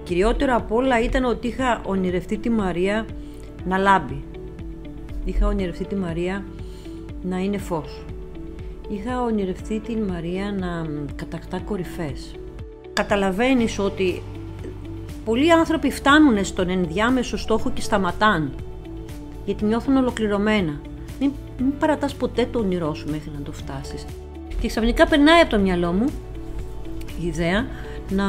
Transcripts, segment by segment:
κυριότερο απ' όλα ήταν ότι είχα ονειρευτεί τη Μαρία να λάμπει. Είχα ονειρευτεί τη Μαρία να είναι φως. Είχα ονειρευτεί τη Μαρία να κατακτά κορυφές. Καταλαβαίνεις ότι πολλοί άνθρωποι φτάνουν στον ενδιάμεσο στόχο και σταματάν, γιατί νιώθουν ολοκληρωμένα. Μην παρατάς ποτέ το όνειρό σου μέχρι να το φτάσεις. Και ξαφνικά περνάει από το μυαλό μου η ιδέα να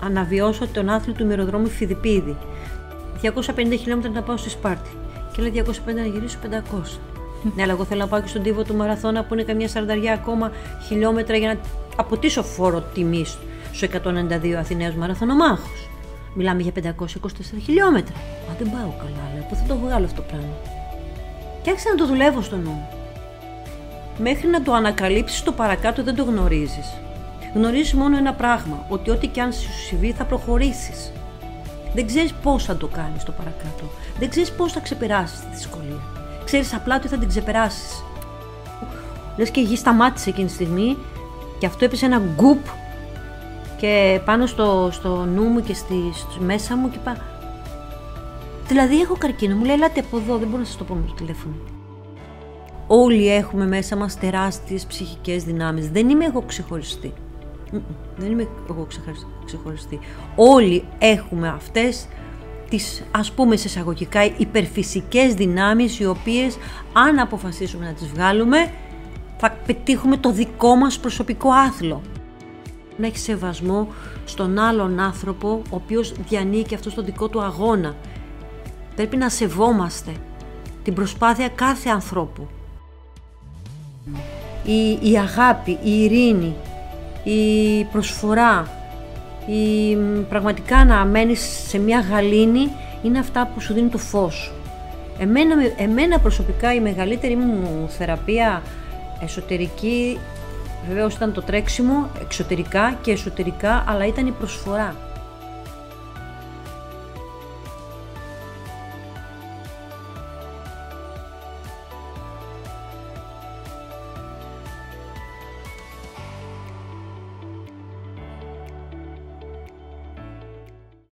αναβιώσω τον άθλη του ημεροδρόμου Φιδιππίδη. 250 χιλιόμετρα να πάω στη Σπάρτη και λέει 250 να γυρίσω 500. Ναι, αλλά εγώ θέλω να πάω και στον τύβο του μαραθώνα που είναι καμιά 40 ακόμα χιλιόμετρα για να αποτίσω φόρο τιμής στους 192 Αθηναίους μαραθωνομάχους. Μιλάμε για 524 χιλιόμετρα. Μα δεν πάω καλά, λέω, πού θα το βγάλω αυτό το πράγμα. Και άρχισα να το δουλεύω στο νου μου. Μέχρι να το ανακαλύψεις το παρακάτω δεν το γνωρίζεις. Γνωρίζεις μόνο ένα πράγμα, ότι ό,τι και αν σου συμβεί θα προχωρήσεις. Δεν ξέρεις πώς θα το κάνεις το παρακάτω. Δεν ξέρεις πώς θα ξεπεράσεις τη δυσκολία. Ξέρεις απλά ότι θα την ξεπεράσεις. Λες και η γη σταμάτησε εκείνη τη στιγμή και αυτό έπεσε ένα γκουπ και πάνω στο νου μου και μέσα μου και δηλαδή έχω καρκίνο. Μου λέει ελάτε από εδώ, δεν μπορώ να σας το πω με το τηλέφωνο. Όλοι έχουμε μέσα μας τεράστιες ψυχικές δυνάμεις. Δεν είμαι εγώ ξεχωριστή. Δεν είμαι εγώ ξεχωριστή. Όλοι έχουμε αυτές τις, ας πούμε σε εισαγωγικά, υπερφυσικές δυνάμεις, οι οποίες αν αποφασίσουμε να τις βγάλουμε θα πετύχουμε το δικό μας προσωπικό άθλο. Να έχει σεβασμό στον άλλον άνθρωπο, ο οποίος διανύει αυτό στο δικό του αγώνα. Πρέπει να σεβόμαστε την προσπάθεια κάθε ανθρώπου. Η αγάπη, η ειρήνη, η προσφορά, πραγματικά να μένεις σε μια γαλήνη είναι αυτά που σου δίνει το φως σου. Εμένα προσωπικά η μεγαλύτερη μου θεραπεία εσωτερική βεβαίως ήταν το τρέξιμο, εξωτερικά και εσωτερικά, αλλά ήταν η προσφορά.